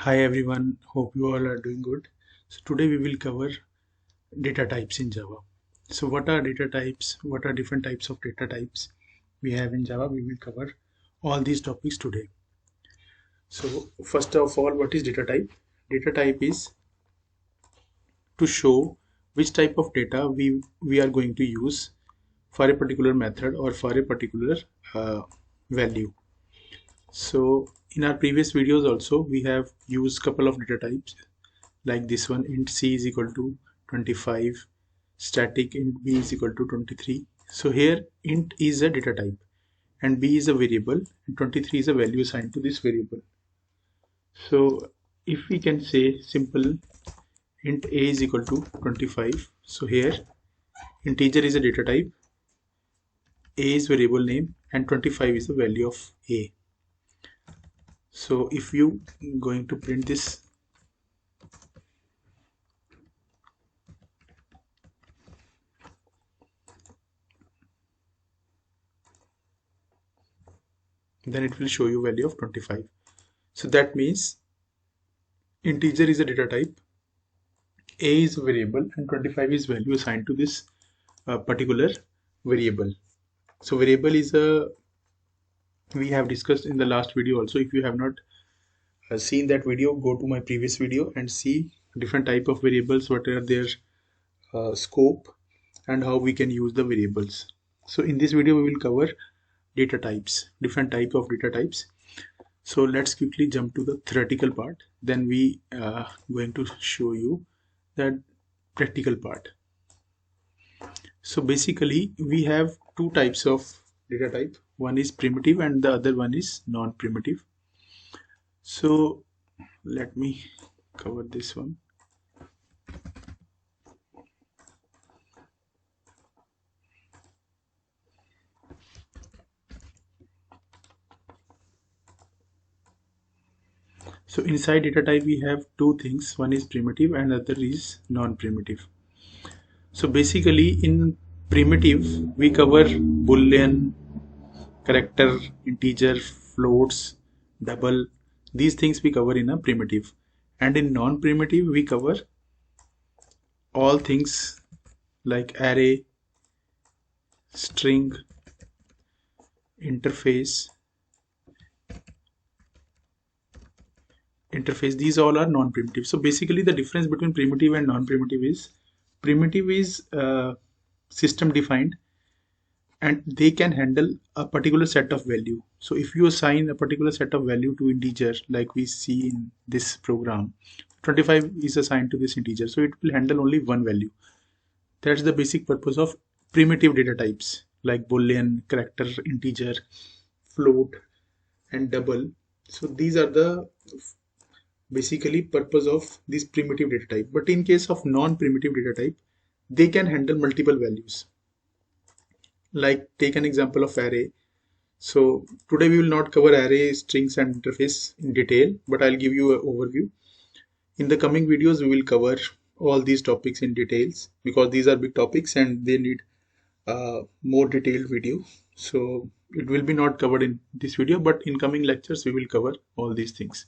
Hi everyone, hope you all are doing good. So today we will cover data types in Java. So what are data types? What are different types of data types we have in Java? We will cover all these topics today. So first of all, what is data type? Data type is to show which type of data we are going to use for a particular method or for a particular uh, value. So in our previous videos also we have used couple of data types like this one, int c is equal to 25, static int b is equal to 23. So here int is a data type and b is a variable and 23 is a value assigned to this variable. So if we can say simple int a is equal to 25, so here integer is a data type, a is variable name and 25 is the value of a. So if you going to print this, then it will show you value of 25. So that means integer is a data type, a is a variable and 25 is value assigned to this particular variable. So variable is a, we have discussed in the last video also. If you have not seen that video, go to my previous video and see different type of variables, what are their scope and how we can use the variables. So in this video we will cover data types, different type of data types. So let's quickly jump to the theoretical part, then we going to show you that practical part. So basically we have two types of data type. One is primitive and the other one is non-primitive. So let me cover this one. So inside data type we have two things. One is primitive and other is non-primitive. So basically in primitive we cover boolean, character, integer, floats, double. These things we cover in a primitive. And in non-primitive we cover all things like array, string, interface. These all are non-primitive. So basically the difference between primitive and non-primitive is primitive is system defined and they can handle a particular set of value. So if you assign a particular set of value to integer like we see in this program, 25 is assigned to this integer, so it will handle only one value. That's the basic purpose of primitive data types like boolean, character, integer, float and double. So these are the basically purpose of this primitive data type. But in case of non-primitive data type, they can handle multiple values. Like take an example of array. So today we will not cover array, strings and interface in detail, but I'll give you an overview. In the coming videos we will cover all these topics in details because these are big topics and they need more detailed video. So it will be not covered in this video, but in coming lectures we will cover all these things.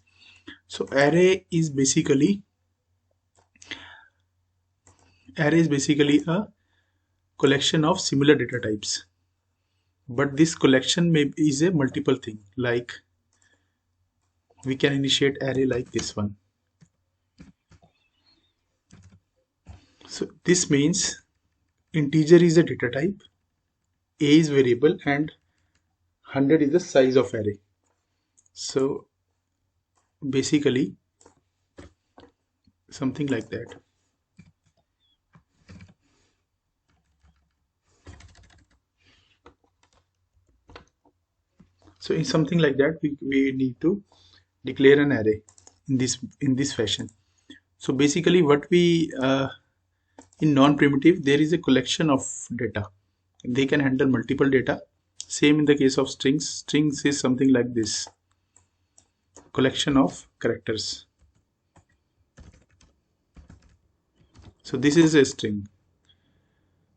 So array is basically a collection of similar data types, but this collection is a multiple thing. Like we can initiate array like this one. So this means integer is a data type, a is variable and 100 is the size of array. So basically something like that. So in something like that we need to declare an array in this fashion. So basically what we in non-primitive there is a collection of data. They can handle multiple data. Same in the case of strings. Strings is something like this, collection of characters. So this is a string.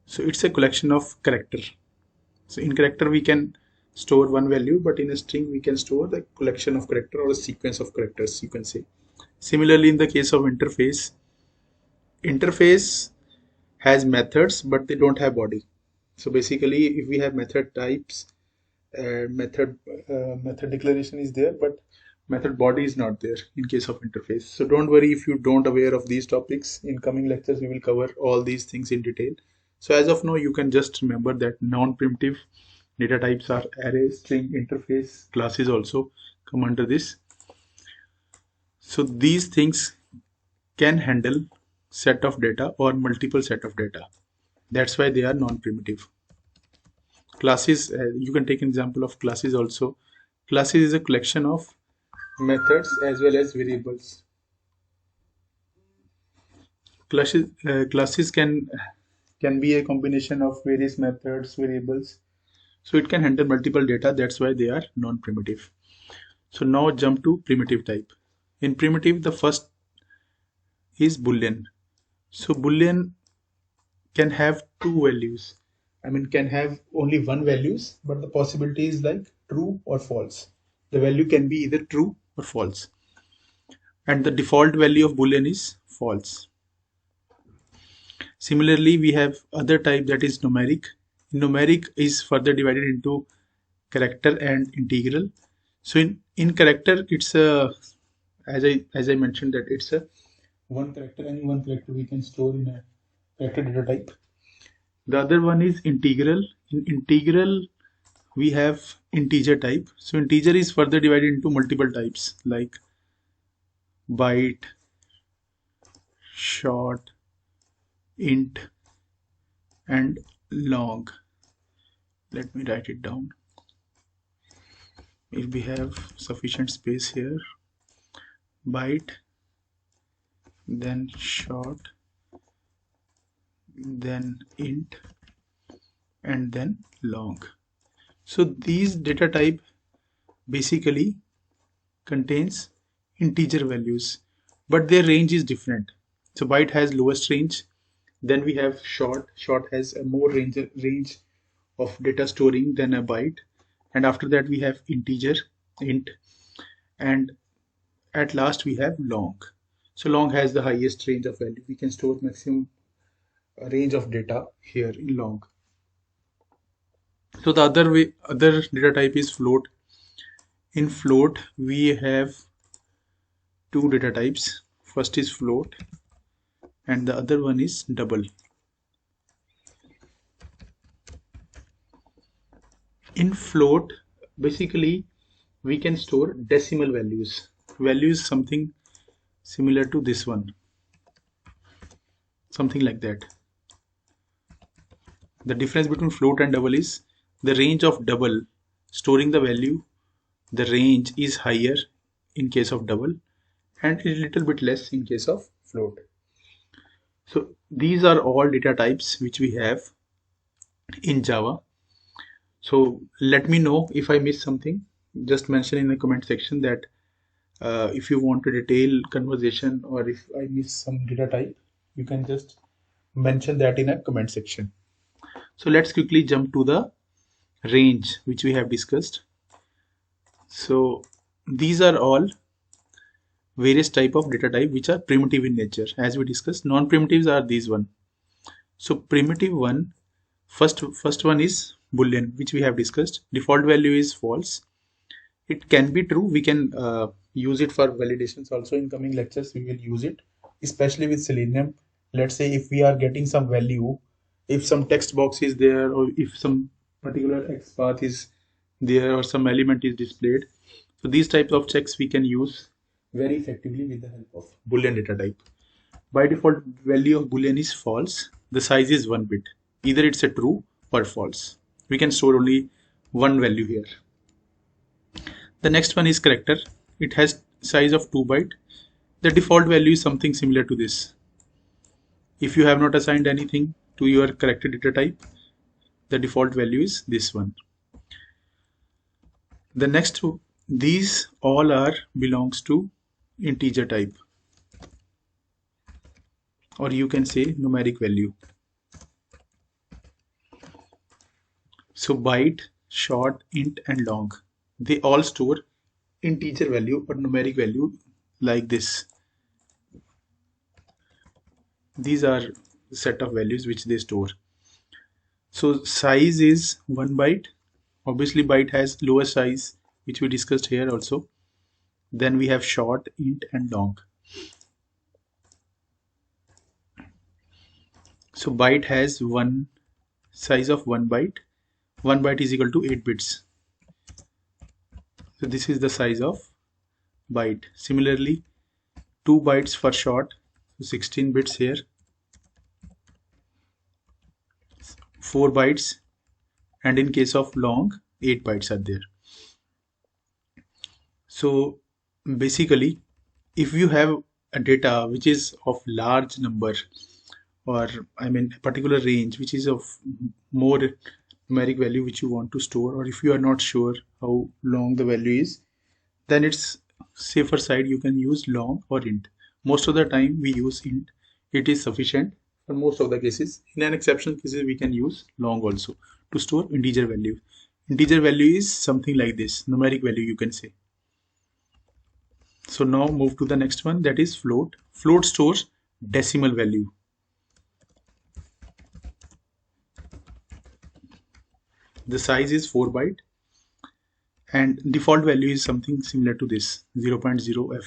So it's a collection of character. So in character we can store one value, but in a string we can store the collection of character or a sequence of characters, you can say. Similarly, in the case of interface has methods, but they don't have body. So basically, if we have method types, method declaration is there, but method body is not there in case of interface. So don't worry if you don't aware of these topics. In coming lectures, we will cover all these things in detail. So as of now, you can just remember that non-primitive data types are array, string, interface, classes also come under this. So these things can handle set of data or multiple set of data. That's why they are non-primitive. Classes, you can take an example of classes also. Classes is a collection of methods as well as variables. Classes can be a combination of various methods, variables. So it can handle multiple data. That's why they are non-primitive. So now jump to primitive type. In primitive, the first is Boolean. So Boolean can have two values. I mean, can have only one values, but the possibility is like true or false. The value can be either true or false. And the default value of Boolean is false. Similarly, we have other type that is numeric. Numeric is further divided into character and integral. So in character, it's a, as I mentioned, that it's a one character, any one character we can store in a character data type. The other one is integral. In integral, we have integer type. So integer is further divided into multiple types like byte, short, int, and long. Let me write it down. If we have sufficient space here, byte, then short, then int, and then long. So these data type basically contains integer values, but their range is different. So byte has lowest range, then we have short has a more range of data storing than a byte, and after that we have integer, int, and at last we have long. So long has the highest range of value. We can store maximum range of data here in long. So the other data type is float. In float, we have two data types. First is float, and the other one is double. In float, basically, we can store decimal values. Value is something similar to this one, something like that. The difference between float and double is the range of double, storing the value, the range is higher in case of double and a little bit less in case of float. So these are all data types which we have in Java. So let me know if I missed something. Just mention in the comment section that if you want a detailed conversation or if I miss some data type, you can just mention that in a comment section. So let's quickly jump to the range which we have discussed. So these are all various type of data type which are primitive in nature. As we discussed, non-primitives are these one. So primitive one, first one is Boolean, which we have discussed. Default value is false. It can be true. We can use it for validations also. In coming lectures we will use it, especially with Selenium. Let's say if we are getting some value, if some text box is there, or if some particular X path is there, or some element is displayed. So these types of checks we can use very effectively with the help of Boolean data type. By default, value of Boolean is false. The size is 1 bit. Either it's a true or false. We can store only one value here. The next one is character. It has size of 2 byte. The default value is something similar to this. If you have not assigned anything to your character data type, the default value is this one. The next, these all are belongs to integer type, or you can say numeric value. So byte, short, int, and long, they all store integer value or numeric value like this. These are the set of values which they store. So size is 1 byte. Obviously byte has lower size, which we discussed here also. Then we have short, int and long. So byte has one size of 1 byte. 1 byte is equal to 8 bits. So this is the size of byte. Similarly, 2 bytes for short, so 16 bits here. 4 bytes, and in case of long 8 bytes are there. So basically, if you have a data which is of large number, or I mean a particular range which is of more numeric value which you want to store, or if you are not sure how long the value is, then it's safer side, you can use long or int. Most of the time we use int. It is sufficient for most of the cases. In an exceptional cases we can use long also to store integer value. Integer value is something like this, numeric value you can say. So now move to the next one, that is float. Float stores decimal value. The size is 4 byte and default value is something similar to this 0.0f,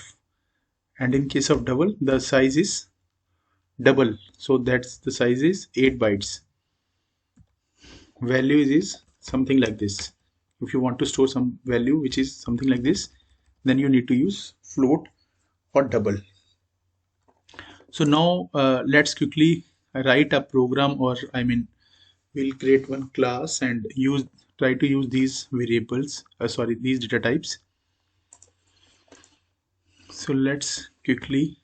and in case of double the size is double, so that's the size is 8 bytes. Value is something like this. If you want to store some value which is something like this, then you need to use float or double. So now let's quickly write a program, or I mean we'll create one class and try to use these variables, these data types. So let's quickly,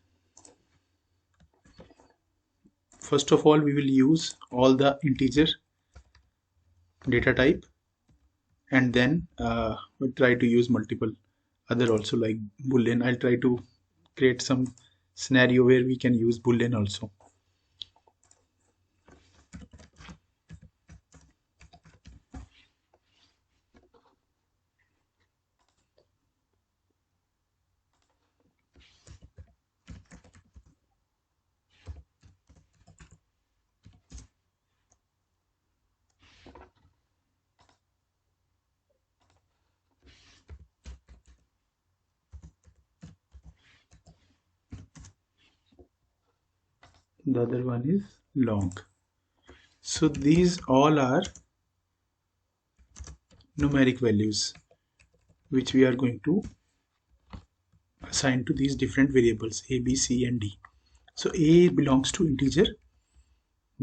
first of all we will use all the integer data type, and then we'll try to use multiple other also like boolean. I'll try to create some scenario where we can use boolean also. The other one is long. So these all are numeric values which we are going to assign to these different variables a, b, c and d. So a belongs to integer,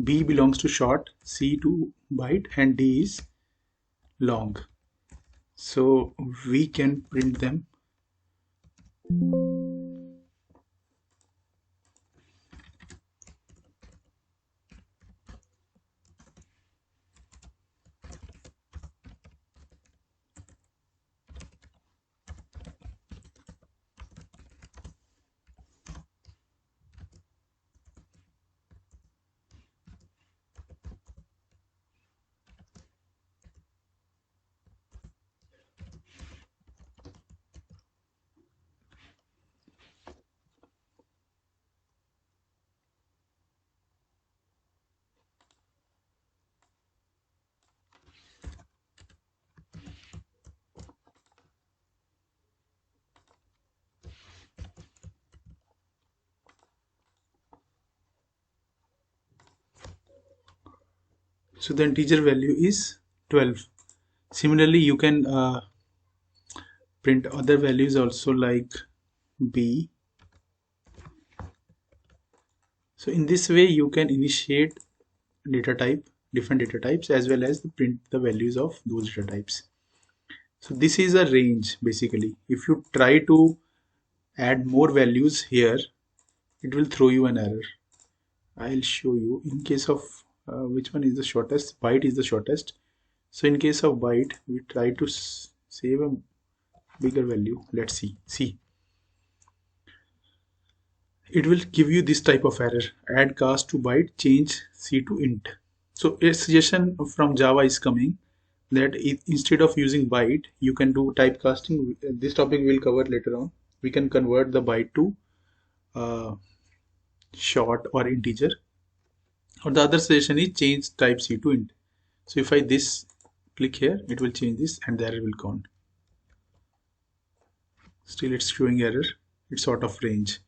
b belongs to short, c to byte, and d is long. So we can print them. So the integer value is 12. Similarly, you can print other values also like b. So in this way you can initiate data type, different data types, as well as print the values of those data types. So this is a range basically. If you try to add more values here, it will throw you an error. I'll show you in case of which one is the shortest. Byte is the shortest. So in case of byte, we try to save a bigger value. Let's see. It will give you this type of error: add cast to byte, change c to int. So a suggestion from Java is coming that instead of using byte, you can do typecasting. This topic we'll cover later on. We can convert the byte to short or integer, or the other suggestion is change type C to int. So if I this click here, it will change this and the error will count. Still it's showing error, it's out of range.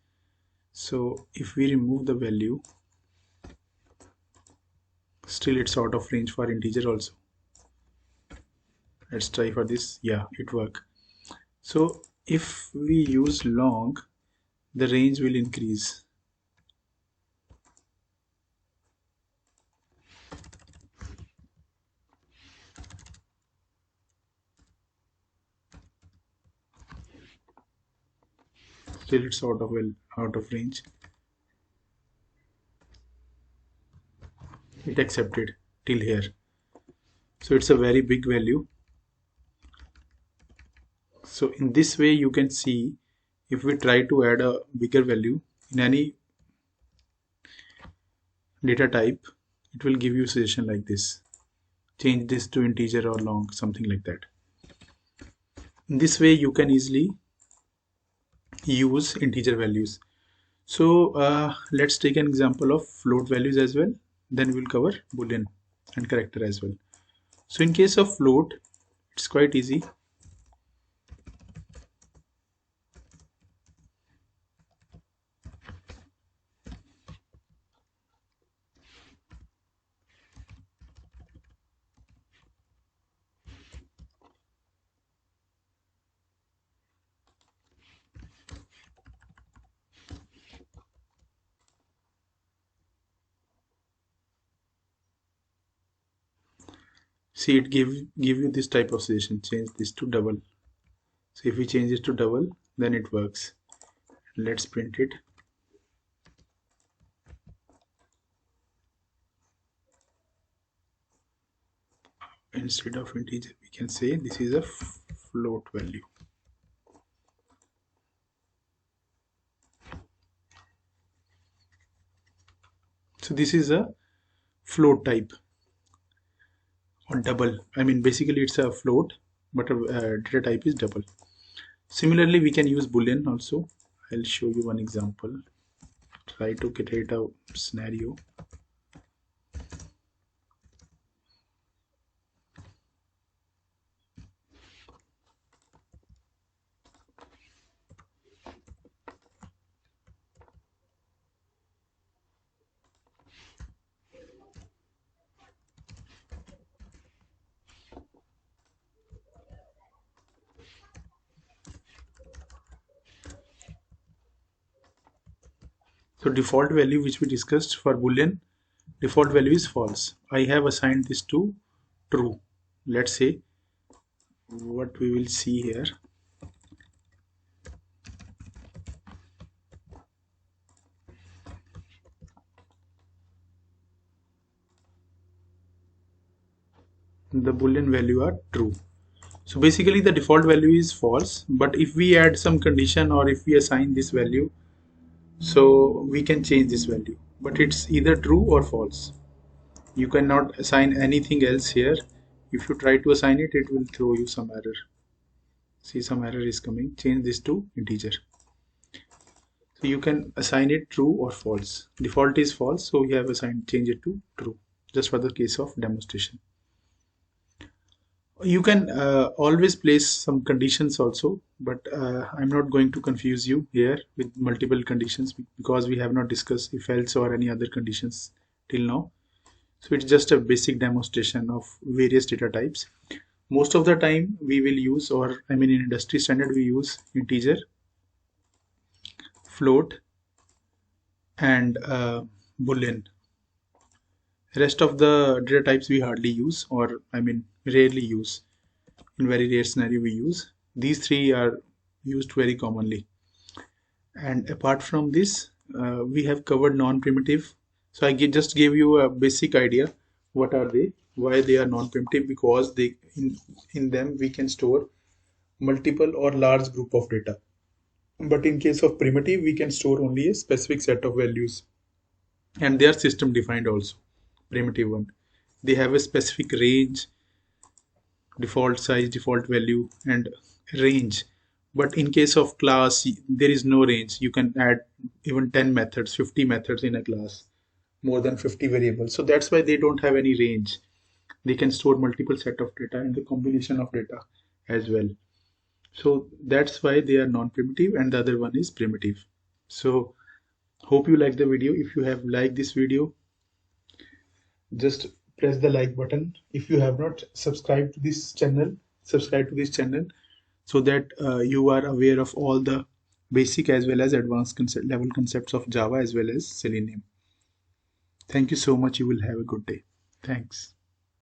So if we remove the value, still it's out of range for integer also. Let's try for this. Yeah, it worked. So if we use long, the range will increase. Still it's out of range. It accepted till here. So it's a very big value. So in this way you can see, if we try to add a bigger value in any data type, it will give you suggestion like this. Change this to integer or long, something like that. In this way you can easily use integer values. So let's take an example of float values as well. Then we'll cover boolean and character as well. So in case of float, it's quite easy. See, it give you this type of suggestion. Change this to double. So if we change this to double, then it works. Let's print it. Instead of integer, we can say this is a float value. So this is a float type or double. I mean, basically it's a float, but data type is double. Similarly, we can use boolean also. I'll show you one example. Try to create a scenario. So default value which we discussed for boolean, default value is false. I have assigned this to true. Let's say what we will see here. The boolean value are true. So basically the default value is false, but if we add some condition or if we assign this value, so we can change this value, but it's either true or false. You cannot assign anything else here. If you try to assign it, it will throw you some error. See, some error is coming. Change this to integer. So you can assign it true or false. Default is false, so we have assigned, change it to true, just for the case of demonstration. You can always place some conditions also, but I'm not going to confuse you here with multiple conditions because we have not discussed if else or any other conditions till now. So it's just a basic demonstration of various data types. Most of the time we will use, or I mean in industry standard we use integer, float and boolean. Rest of the data types we hardly use, or I mean rarely use. In very rare scenario we use. These three are used very commonly. And apart from this, we have covered non-primitive. So I just gave you a basic idea. What are they? Why they are non-primitive? Because they in them we can store multiple or large group of data. But in case of primitive, we can store only a specific set of values. And they are system defined also. Primitive one. They have a specific range, default size, default value, and range. But in case of class, there is no range. You can add even 10 methods, 50 methods in a class, more than 50 variables. So that's why they don't have any range. They can store multiple set of data and the combination of data as well. So that's why they are non-primitive, and the other one is primitive. So hope you like the video. If you have liked this video, just press the like button. If you have not subscribed to this channel, subscribe to this channel so that you are aware of all the basic as well as advanced level concepts of Java as well as Selenium. Thank you so much. You will have a good day. Thanks.